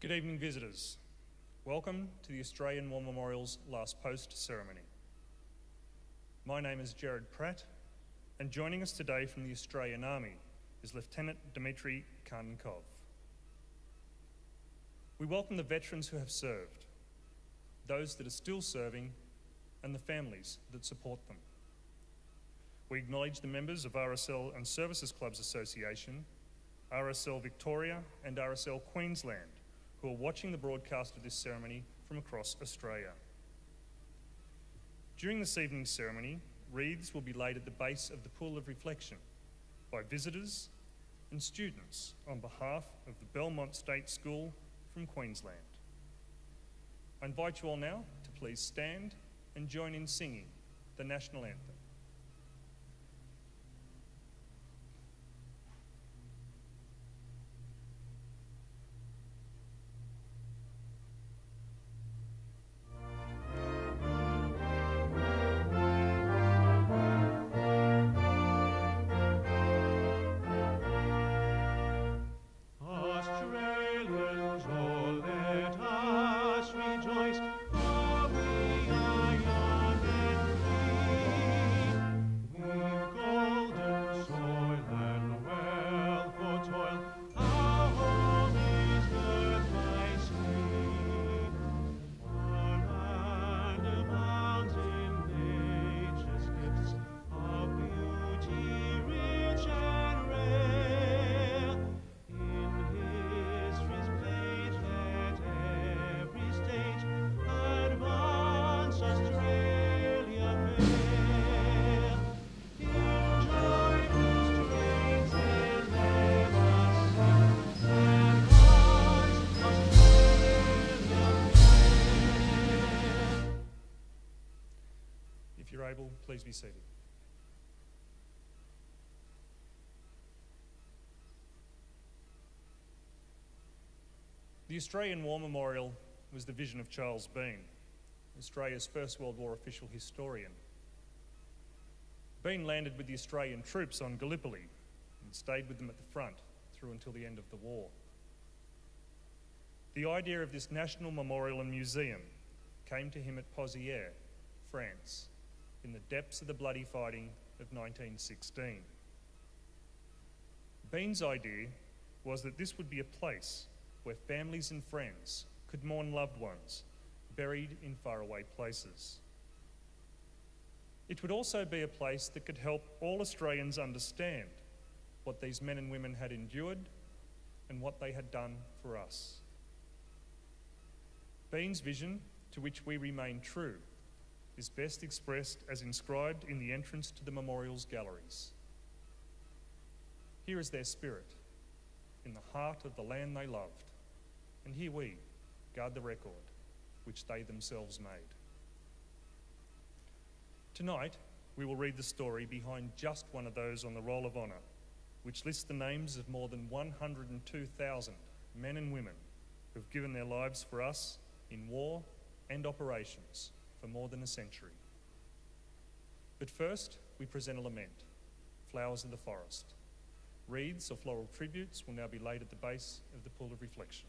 Good evening, visitors. Welcome to the Australian War Memorial's Last Post ceremony. My name is Jared Pratt, and joining us today from the Australian Army is Lieutenant Dmitry Karnenkov. We welcome the veterans who have served, those that are still serving, and the families that support them. We acknowledge the members of RSL and Services Clubs Association, RSL Victoria and RSL Queensland, who are watching the broadcast of this ceremony from across Australia. During this evening's ceremony, wreaths will be laid at the base of the Pool of Reflection by visitors and students on behalf of the Belmont State School from Queensland. I invite you all now to please stand and join in singing the National Anthem. If you're able, please be seated. The Australian War Memorial was the vision of Charles Bean, Australia's First World War official historian. Bean landed with the Australian troops on Gallipoli and stayed with them at the front through until the end of the war. The idea of this national memorial and museum came to him at Pozières, France, in the depths of the bloody fighting of 1916. Bean's idea was that this would be a place where families and friends could mourn loved ones buried in faraway places. It would also be a place that could help all Australians understand what these men and women had endured and what they had done for us. Bean's vision, to which we remain true, is best expressed as inscribed in the entrance to the memorial's galleries. Here is their spirit, in the heart of the land they loved, and here we guard the record which they themselves made. Tonight, we will read the story behind just one of those on the Roll of Honour, which lists the names of more than 102,000 men and women who have given their lives for us in war and operations for more than a century. But first, we present a lament, Flowers of the Forest. Wreaths or floral tributes will now be laid at the base of the Pool of Reflection.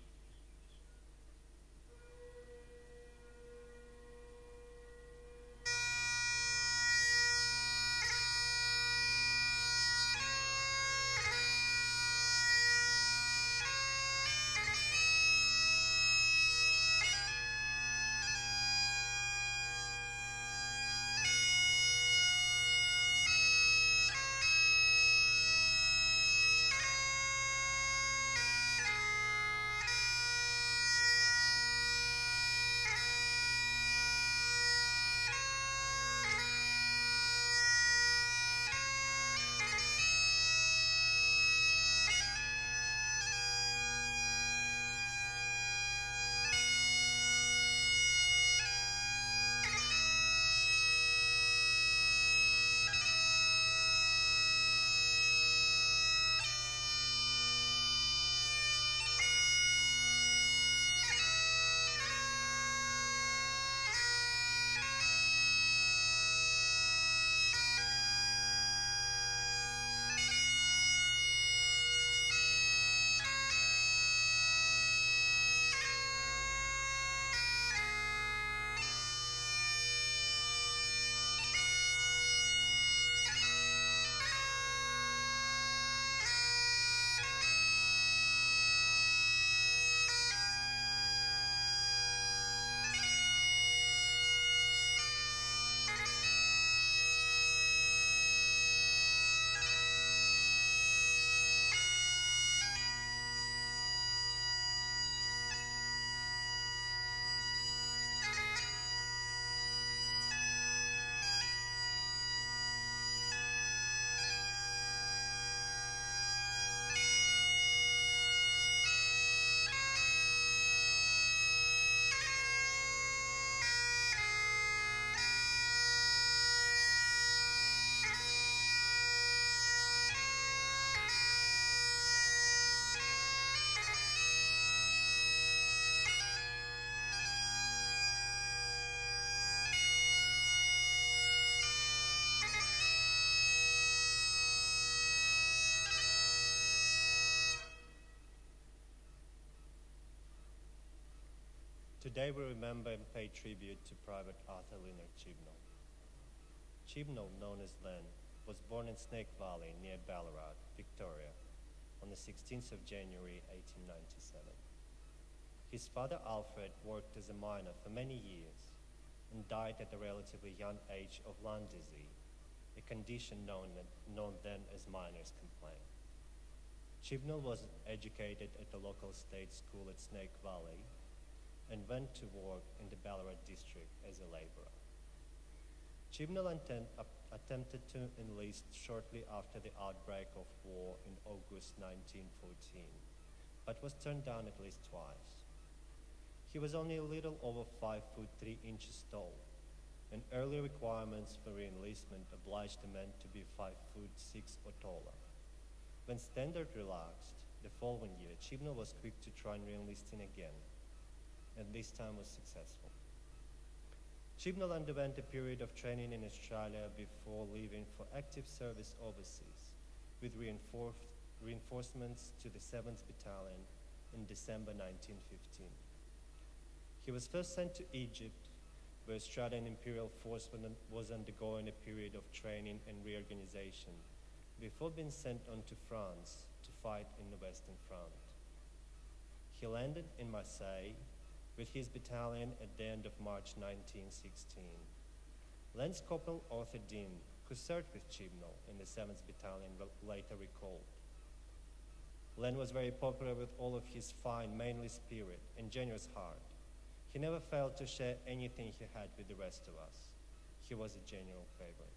Today we remember and pay tribute to Private Arthur Leonard Chibnall. Chibnall, known as Len, was born in Snake Valley near Ballarat, Victoria, on the 16th of January 1897. His father Alfred worked as a miner for many years and died at a relatively young age of lung disease, a condition known then as miner's complaint. Chibnall was educated at the local state school at Snake Valley and went to work in the Ballarat district as a labourer. Chibnall attempted to enlist shortly after the outbreak of war in August 1914, but was turned down at least twice. He was only a little over 5 foot 3 inches tall, and early requirements for re-enlistment obliged the men to be 5 foot 6 or taller. When standard relaxed, the following year, Chibnall was quick to try and re-enlisting again, and this time was successful. Chibnall underwent a period of training in Australia before leaving for active service overseas, with reinforcements to the 7th Battalion in December 1915. He was first sent to Egypt, where Australian Imperial Force was undergoing a period of training and reorganization, before being sent on to France to fight in the Western Front. He landed in Marseille with his battalion at the end of March 1916. Lance Corporal Arthur Dean, who served with Chibnall in the 7th Battalion, later recalled, "Len was very popular with all of his fine, manly spirit and generous heart. He never failed to share anything he had with the rest of us. He was a general favorite.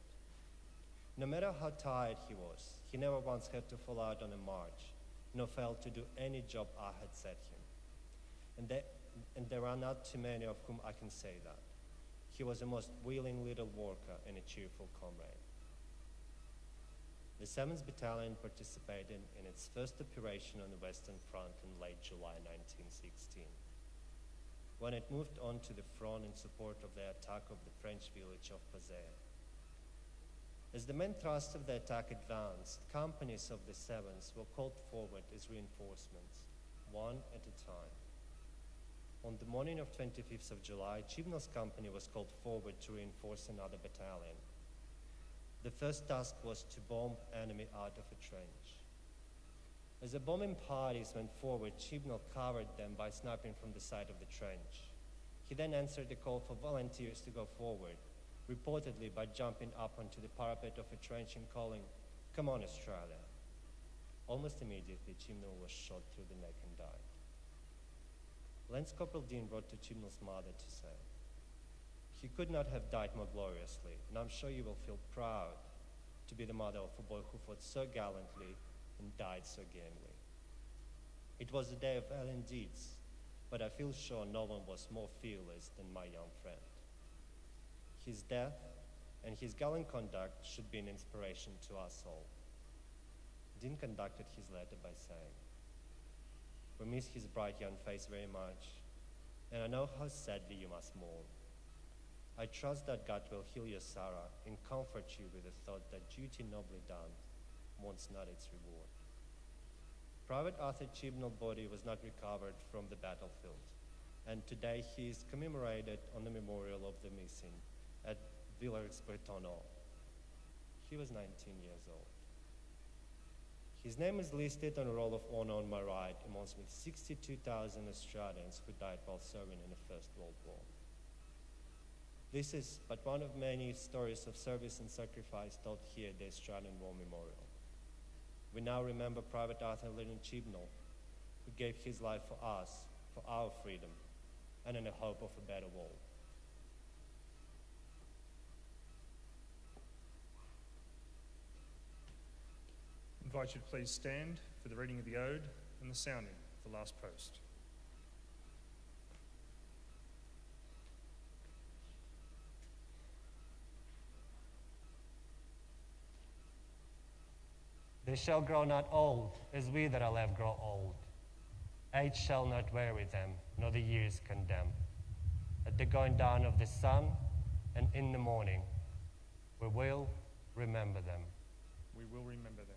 No matter how tired he was, he never once had to fall out on a march, nor failed to do any job I had set him. And there are not too many of whom I can say that. He was a most willing little worker and a cheerful comrade." The 7th Battalion participated in its first operation on the Western Front in late July 1916, when it moved on to the front in support of the attack of the French village of Pazea. As the main thrust of the attack advanced, companies of the 7th were called forward as reinforcements, one at a time. On the morning of 25th of July, Chibnall's company was called forward to reinforce another battalion. The first task was to bomb enemy out of a trench. As the bombing parties went forward, Chibnall covered them by sniping from the side of the trench. He then answered the call for volunteers to go forward, reportedly by jumping up onto the parapet of a trench and calling, "Come on, Australia." Almost immediately, Chibnall was shot through the neck and died. Lance Corporal Dean wrote to Chibnall's mother to say, "He could not have died more gloriously, and I'm sure you will feel proud to be the mother of a boy who fought so gallantly and died so gamely. It was a day of valiant deeds, but I feel sure no one was more fearless than my young friend. His death and his gallant conduct should be an inspiration to us all." Dean conducted his letter by saying, "We miss his bright young face very much, and I know how sadly you must mourn. I trust that God will heal your sorrow and comfort you with the thought that duty nobly done wants not its reward." Private Arthur Chibnall's body was not recovered from the battlefield, and today he is commemorated on the Memorial of the Missing at Villers-Bretonneux. He was 19 years old. His name is listed on a roll of honor on my right amongst the 62,000 Australians who died while serving in the First World War. This is but one of many stories of service and sacrifice told here at the Australian War Memorial. We now remember Private Arthur Leonard Chibnall, who gave his life for us, for our freedom, and in the hope of a better world. I invite you to please stand for the reading of the Ode and the sounding of the last post. They shall grow not old, as we that are left grow old. Age shall not weary them, nor the years condemn. At the going down of the sun, and in the morning, we will remember them. We will remember them.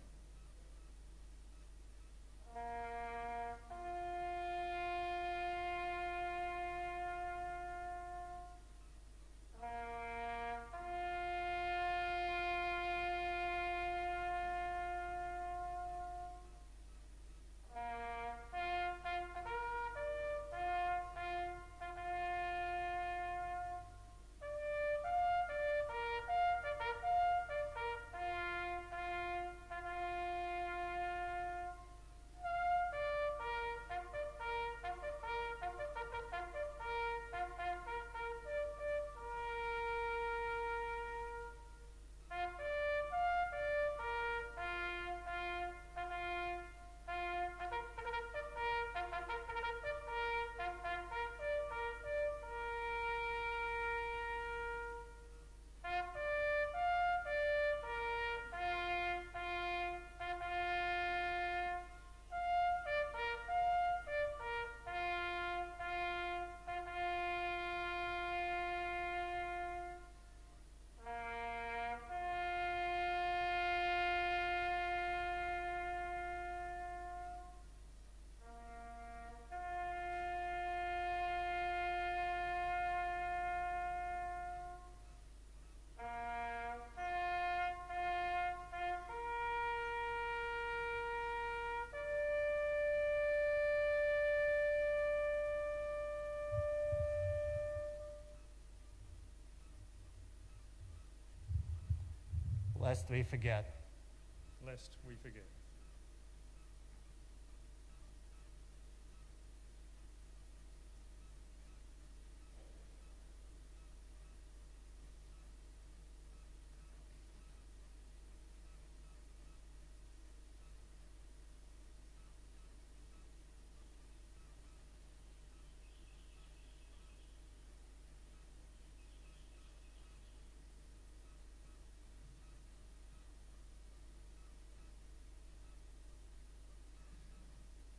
lest we forget. Lest we forget.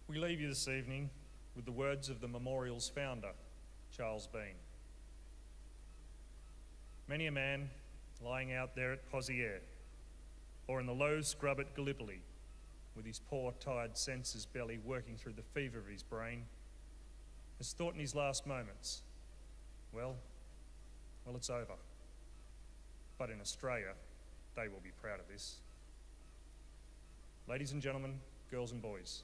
We leave you this evening with the words of the memorial's founder, Charles Bean. Many a man lying out there at Pozières or in the low scrub at Gallipoli, with his poor, tired senses barely working through the fever of his brain, has thought in his last moments, well, it's over. But in Australia, they will be proud of this. Ladies and gentlemen, girls and boys,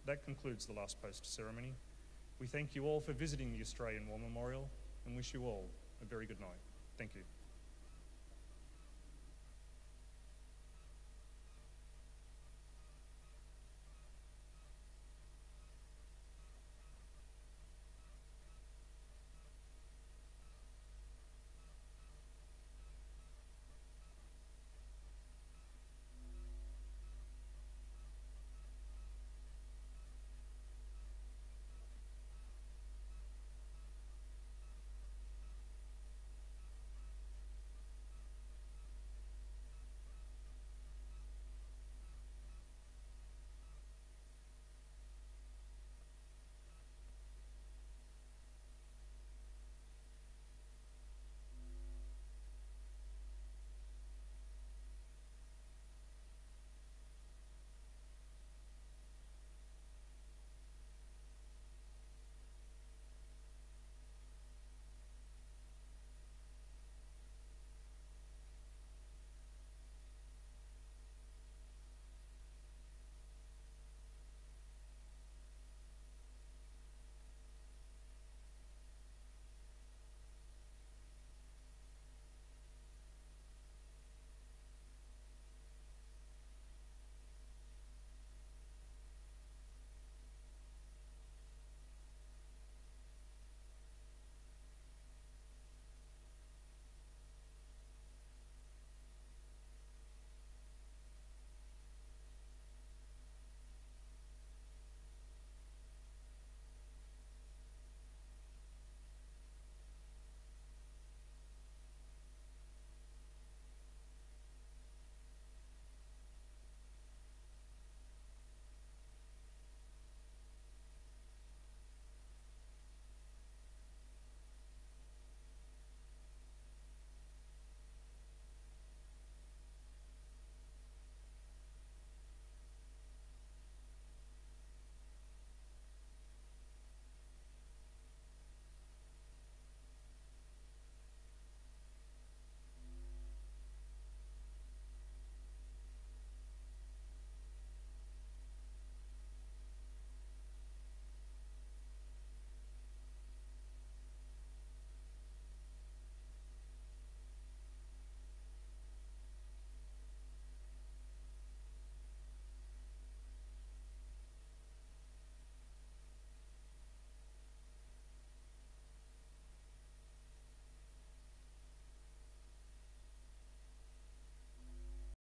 that concludes the last post ceremony. We thank you all for visiting the Australian War Memorial and wish you all a very good night. Thank you.